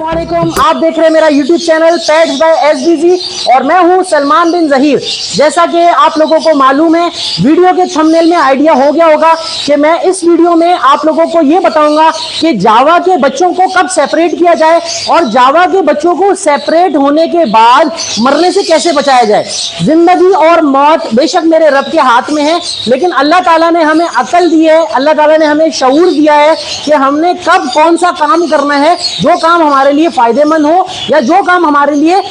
अस्सलामुअलैकुम, आप देख रहे हैं मेरा YouTube channel pets by SBG और मैं हूं सलमान बिन जहीर। जैसा कि आप लोगों को मालूम है, वीडियो के थंबनेल में आइडिया हो गया होगा कि मैं इस वीडियो में आप लोगों को ये बताऊंगा कि जावा के बच्चों को कब सेपरेट किया जाए और जावा के बच्चों को सेपरेट होने के बाद मरने से कैसे बचाया जाए। जिंदगी और मौत बेशक मेरे रब के हाथ में है, लेकिन अल्लाह ताला ने हमें अकल दी है, अल्लाह ताला ने हमें शऊर दिया है कि हमने कब कौन सा काम करना है, जो काम हमारे लिए फायदेमंद हो या जो काम हमारे लिए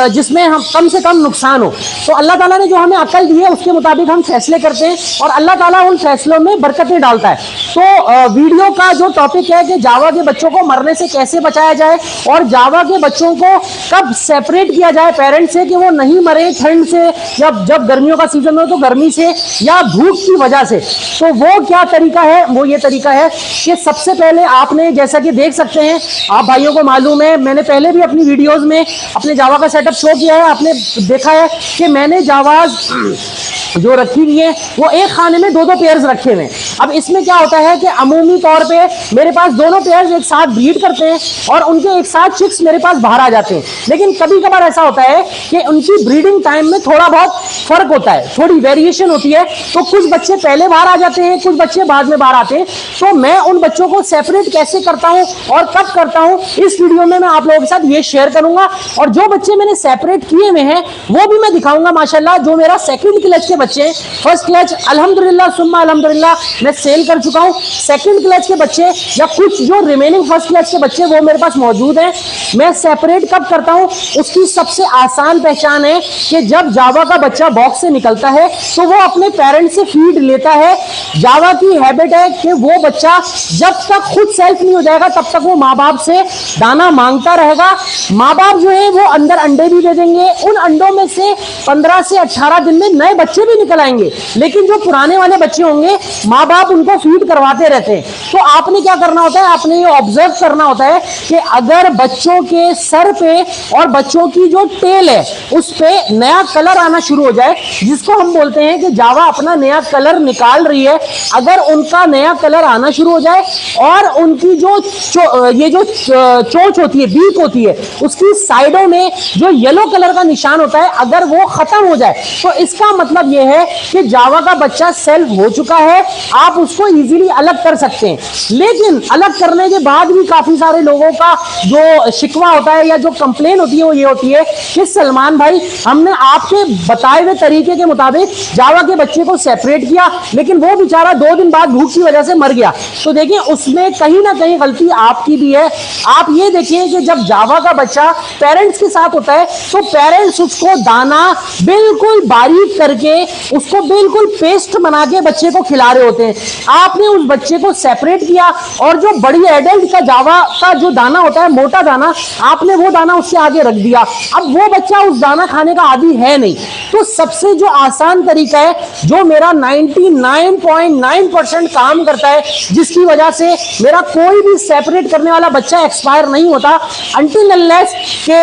जिसमें हम कम से कम नुकसान हो। तो अल्लाह ताला ने जो हमें अकल दी है उसके मुताबिक हम फैसले करते हैं और अल्लाह ताला उन फैसलों में बरकतें डालता है। तो वीडियो का जो टॉपिक है कि जावा के बच्चों को मरने से कैसे बचाया जाए और जावा के बच्चों को कब सेपरेट किया जाए पेरेंट्स से कि वो नहीं मरे ठंड से या जब गर्मियों का सीजन हो तो गर्मी से या भूख की वजह से। तो वो क्या तरीका है, वो ये तरीका है कि सबसे पहले आपने, जैसा कि देख सकते हैं आप भाइयों को मालूम है, मैंने पहले भी अपनी वीडियोस में अपने जावा का सेटअप शो किया है, आपने देखा है कि मैंने जावाज जो रखी हुई है वो एक खाने में दो पेयर्स रखे हुए हैं। अब इसमें क्या होता है कि अमूमी तौर पे मेरे पास दोनों पेयर्स एक साथ ब्रीड करते हैं और उनके एक साथ चिक्स मेरे पास बाहर आ जाते हैं। लेकिन कभी कभार ऐसा होता है कि उनकी ब्रीडिंग टाइम में थोड़ा बहुत फर्क होता है, थोड़ी वेरिएशन होती है, तो कुछ बच्चे पहले बाहर आ जाते हैं, कुछ बच्चे बाद में बाहर आते हैं। तो मैं उन बच्चों को सेपरेट कैसे करता हूं और कब करता हूं, इस वीडियो में मैं आप लोगों के साथ ये शेयर करूंगा। और जो बच्चे मैंने सेपरेट किए हुए हैं वो भी मैं दिखाऊंगा माशाल्लाह। जो मेरा सेकंड क्लच के बच्चे, फर्स्ट क्लच अल्हम्दुलिल्लाह सुम्मा अल्हम्दुलिल्लाह मैं सेल कर चुका हूं, सेकंड क्लच के बच्चे या कुछ जो रिमेनिंग फर्स्ट क्लच के बच्चे वो मेरे पास मौजूद हैं। मैं सेपरेट कब करता हूं, उसकी सबसे आसान पहचान है कि जब जावा का बच्चा बॉक्स से निकलता है तो वो अपने पेरेंट्स से फीड लेता है। जावा की हैबिट है कि वो बच्चा जब तक खुद सेल्फ नहीं हो जाएगा तब तक वो माँ बाप से दाना मांगता रहेगा। माँ बाप जो है वो अंदर अंडे भी दे देंगे, उन अंडों में से 15 से 18 दिन में नए बच्चे भी निकल आएंगे, लेकिन जो पुराने वाले बच्चे होंगे माँ बाप उनको फीड करवाते रहते हैं। तो आपने क्या करना होता है, आपने ये ऑब्जर्व करना होता है कि अगर बच्चों के सर पे और बच्चों की जो टेल है उस पे नया कलर आना शुरू हो जाए, जिसको हम बोलते हैं कि जावा अपना नया कलर निकाल रही है, अगर उनका नया कलर आना शुरू हो जाए और उनकी जो ये जो चोंच होती है, बीक होती है, उसकी साइडों में जो येलो कलर का निशान होता है अगर वो खत्म हो जाए तो इसका मतलब ये है कि जावा का बच्चा सेल्फ हो चुका है, आप उसको इजीली अलग कर सकते हैं। लेकिन अलग करने के बाद भी काफी सारे लोगों का जो शिकवा होता है या जो कंप्लेन होती है वो ये होती है कि सलमान भाई हमने आपके बताए हुए तरीके के मुताबिक जावा के बच्चे को सेपरेट किया, लेकिन वो बेचारा 2 दिन बाद भूख की वजह से मर गया। तो देखिए उसमें कहीं ना कहीं गलती आपकी भी है। आप ये देखिए कि जब जावा का बच्चा पेरेंट्स के साथ होता है तो पेरेंट्स उसको दाना बिल्कुल बारीक करके उसको बिल्कुल पेस्ट बना के बच्चे को खिला रहे होते हैं। आपने उस बच्चे को सेपरेट किया और जो बड़ी एडल्ट का जावा का जो दाना होता है, मोटा दाना, आपने वो दाना उससे आगे रख दिया। अब वो बच्चा उस दाना खाने का आदी है नहीं। तो सबसे जो आसान तरीका है, जो मेरा 99.9% काम करता है, जिसकी वजह से मेरा कोई भी सेपरेट करने वाला बच्चा एक्सपायर नहीं होता अनटिल अनलेस कि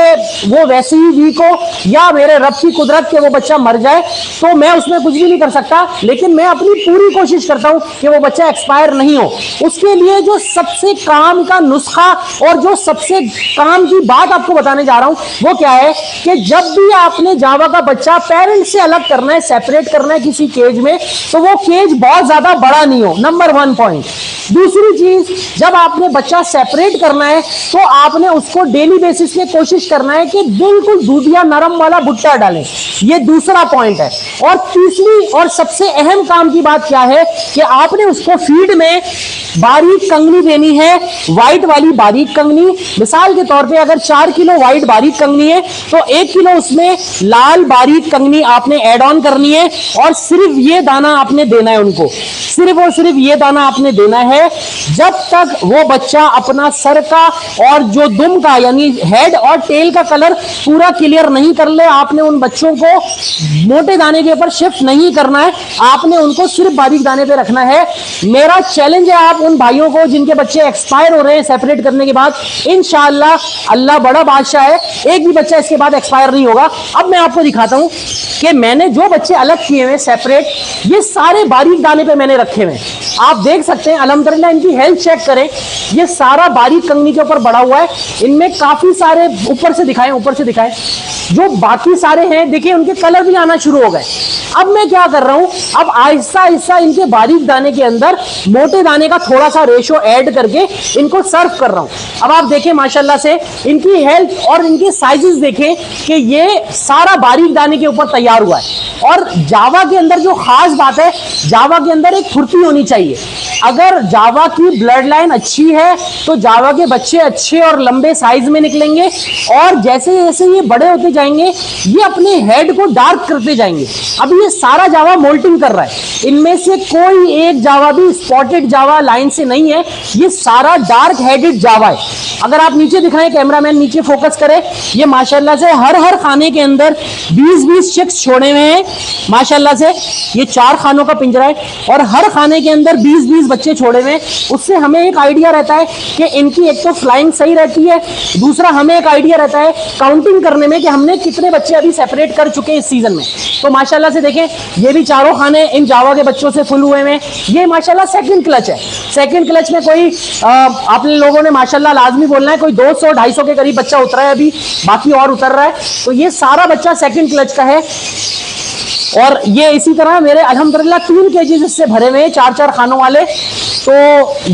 वो वैसे ही वीक हो या मेरे रब की कुदरत के वो बच्चा मर जाए, तो मैं उसमें कुछ भी नहीं कर सकता। लेकिन मैं अपनी पूरी कोशिश करता हूं कि वो बच्चा एक्सपायर नहीं हो। उसके लिए जो सबसे काम का नुस्खा और जो सबसे काम की बात आपको बताने जा रहा हूं वो क्या है कि जब भी आपने जावा का बच्चा पेरेंट्स से अलग करना है, सेपरेट करना है किसी केज में, तो वो केज बहुत ज्यादा बड़ा नहीं हो, नंबर 1 पॉइंट। दूसरी चीज, जब आपने बच्चा सेपरेट करना है तो आपने उसको डेली बेसिस पे कोशिश करना है कि बिल्कुल दूधिया नरम वाला भुट्टा डालें, ये दूसरा पॉइंट है। और तीसरी और सबसे अहम काम की बात क्या है कि आपने उसको फीड में बारीक कंगनी देनी है, व्हाइट वाली बारीक कंगनी। मिसाल के तौर पे अगर 4 किलो व्हाइट बारीक कंगनी है तो 1 किलो उसमें लाल बारीक कंगनी आपने ऐड ऑन करनी है और सिर्फ ये दाना आपने देना है उनको, सिर्फ और सिर्फ ये दाना आपने देना है जब तक वो बच्चा अपना सर का और जो दुम का यानी हेड और टेल का कलर पूरा क्लियर नहीं कर ले। आपने उन बच्चों को मोटे दाने के ऊपर शिफ्ट नहीं करना है, आपने उनको सिर्फ बारीक दाने पे रखना है। मेरा चैलेंज है आप उन भाइयों को जिनके बच्चे एक्सपायर हो रहे हैं सेपरेट करने के बाद, इंशाअल्लाह अल्लाह बड़ा बादशाह है, एक भी बच्चा इसके बाद एक्सपायर नहीं होगा। अब मैं आपको दिखाता हूं कि मैंने जो बच्चे अलग किए हुए सेपरेट, ये सारे बारीक दाने पे मैंने रखे हुए हैं। आप देख सकते हैं अल्हम्दुलिल्लाह, इनकी हेल्थ चेक करें, ये सारा बारीक कंगनी के ऊपर बड़ा हुआ है। इनमें काफी सारे ऊपर से दिखाएं, जो बाकी सारे हैं देखिए उनके कलर भी आना शुरू हो गए। अब मैं क्या कर रहा हूं, अब आहिस्ता आहिस्ता इनके बारीक दाने के अंदर मोटे दाने का थोड़ा सा रेशो ऐड करके इनको सर्व कर रहा हूं। अब आप देखें माशाल्लाह से इनकी हेल्थ और इनके साइजेस देखें कि ये सारा बारीक दाने के ऊपर तैयार हुआ है। और जावा के अंदर जो खास बात है, जावा के अंदर एक फुर्ती होनी चाहिए। अगर जावा की ब्लड लाइन अच्छी है तो जावा के बच्चे अच्छे और लंबे साइज में निकलेंगे, और जैसे जैसे ये बड़े होते जाएंगे ये अपने हेड को डार्क करते जाएंगे। अब ये सारा जावा मोल्टिंग कर रहा है, इनमें से कोई एक जावा भी स्पॉटेड जावा लाइन से नहीं है, ये सारा डार्क हेडेड जावा है। अगर आप नीचे दिखाएं, कैमरामैन नीचे फोकस करे, ये माशाल्लाह से हर खाने के अंदर 20-20 चिक्स छोड़े हुए हैं माशाल्लाह से। ये 4 खानों का पिंजरा है और हर खाने के अंदर 20-20 बच्चे छोड़े हुए हैं। उससे हमें एक आइडिया रहता है कि इनकी एक तो फ्लाइंग सही रहती है, दूसरा हमें एक आइडिया रहता है काउंटिंग करने में कि हमने कितने बच्चे अभी सेपरेट कर चुके हैं इस सीजन में। तो माशाल्लाह से देखें, ये भी चारों खाने इन जावा के बच्चों से फुल हुए हैं। ये माशाल्लाह सेकंड क्लच है। सेकंड क्लच में कोई आप लोगों ने माशाल्लाह लाजमी बोलना है, कोई 200-250 के करीब बच्चा उतरा है अभी, बाकी और उतर रहा है। तो ये सारा बच्चा सेकंड क्लच का है। और ये इसी तरह मेरे अल्हम्दुलिल्लाह 3 केजीज इससे भरे हुए हैं, 4-4 खानों वाले। तो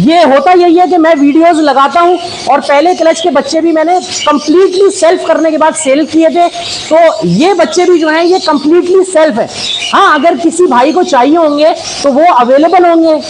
ये होता यही है कि मैं वीडियोस लगाता हूं और पहले क्लच के बच्चे भी मैंने कंप्लीटली सेल्फ करने के बाद सेल किए थे, तो ये बच्चे भी जो हैं ये कंप्लीटली सेल्फ है। हाँ, अगर किसी भाई को चाहिए होंगे तो वो अवेलेबल होंगे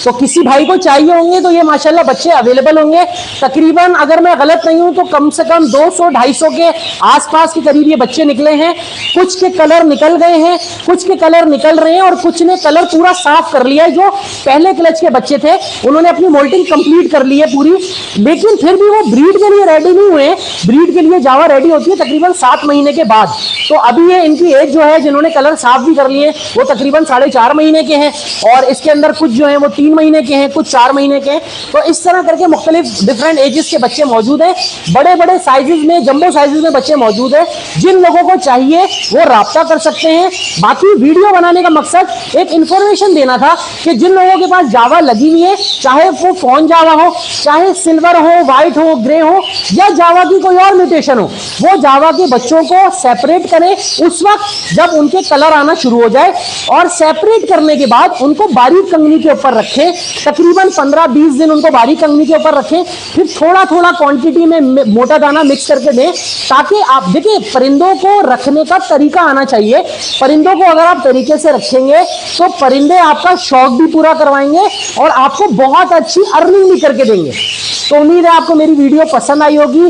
तो किसी भाई को चाहिए होंगे तो ये माशाल्लाह बच्चे अवेलेबल होंगे। तकरीबन अगर मैं गलत नहीं हूं तो कम से कम 200-250 के आसपास के करीब ये बच्चे निकले हैं। कुछ के कलर निकल गए हैं, कुछ के कलर निकल रहे हैं और कुछ ने कलर पूरा साफ कर लिया है। जो पहले क्लच के बच्चे थे उन्होंने अपनी मोल्टिंग कंप्लीट कर ली है पूरी, लेकिन फिर भी वो ब्रीड के लिए रेडी नहीं हुए। ब्रीड के लिए जावा रेडी होती है तकरीबन 7 महीने के बाद। तो अभी ये इनकी एज जो है, जिन्होंने कलर साफ भी कर लिए वो तकरीबन 4.5 महीने के हैं, और इसके अंदर कुछ जो है वो 3 महीने के हैं, कुछ 4 महीने के हैं। तो इस तरह करके मुख्तलिफ डिफरेंट एजेस के बच्चे मौजूद हैं। बड़े बड़े साइजेस में, जंबो साइजेस में बच्चे मौजूद हैं। जिन लोगों को चाहिए वो राब्ता कर सकते हैं। बाकी वीडियो बनाने का मकसद एक इंफॉर्मेशन देना था कि जिन लोगों के पास जावा लगी हुई है, चाहे वो फोन जावा हो, चाहे सिल्वर हो, व्हाइट हो, ग्रे हो, या जावा की कोई और म्यूटेशन हो, वो जावा के बच्चों को सेपरेट करें उस वक्त जब उनके कलर आना शुरू हो जाए, और सेपरेट करने के बाद उनको बारीक कंगनी के ऊपर रखें। तकरीबन 15-20 दिन उनको बारीक कंगनी के ऊपर रखें, फिर थोड़ा थोड़ा क्वांटिटी में मोटा दाना मिक्स करके दें, ताकि आप देखिए परिंदों को रखने का तरीका आना चाहिए। परिंदों को अगर आप तरीके से रखेंगे तो परिंदे आपका शौक भी पूरा करवाएंगे और आपको बहुत अच्छी अर्निंग भी करके देंगे। तो उम्मीद है आपको मेरी वीडियो पसंद आई होगी।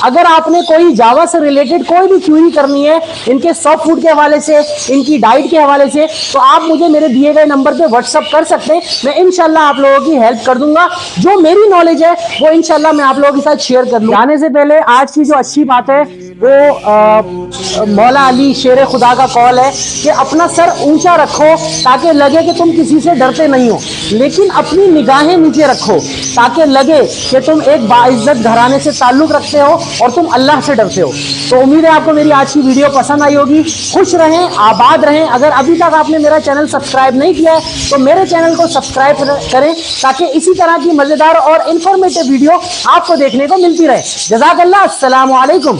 अगर आपने कोई जावा से रिलेटेड कोई भी क्वेरी करनी है, इनके सॉफ्ट फूड के हवाले से, इनकी डाइट के हवाले से, तो आप मुझे मेरे दिए गए नंबर पे व्हाट्सअप कर सकते हैं। मैं इंशाल्लाह आप लोगों की हेल्प कर दूंगा। जो मेरी नॉलेज है वो इंशाल्लाह मैं आप लोगों के साथ शेयर कर लूंगा। जाने से पहले आज की जो अच्छी बात है वो मौला अली शेर खुदा का कॉल है कि अपना सर ऊंचा रखो ताकि लगे कि तुम किसी से डरते नहीं हो, लेकिन अपनी निगाहें नीचे रखो ताकि लगे कि तुम एक बाइज्जत घराने से ताल्लुक रखते हो और तुम अल्लाह से डरते हो। तो उम्मीद है आपको मेरी आज की वीडियो पसंद आई होगी। खुश रहें, आबाद रहें। अगर अभी तक आपने मेरा चैनल सब्सक्राइब नहीं किया है तो मेरे चैनल को सब्सक्राइब करें ताकि इसी तरह की मजेदार और इंफॉर्मेटिव वीडियो आपको देखने को मिलती रहे। जज़ाकल्लाह, अस्सलामु अलैकुम।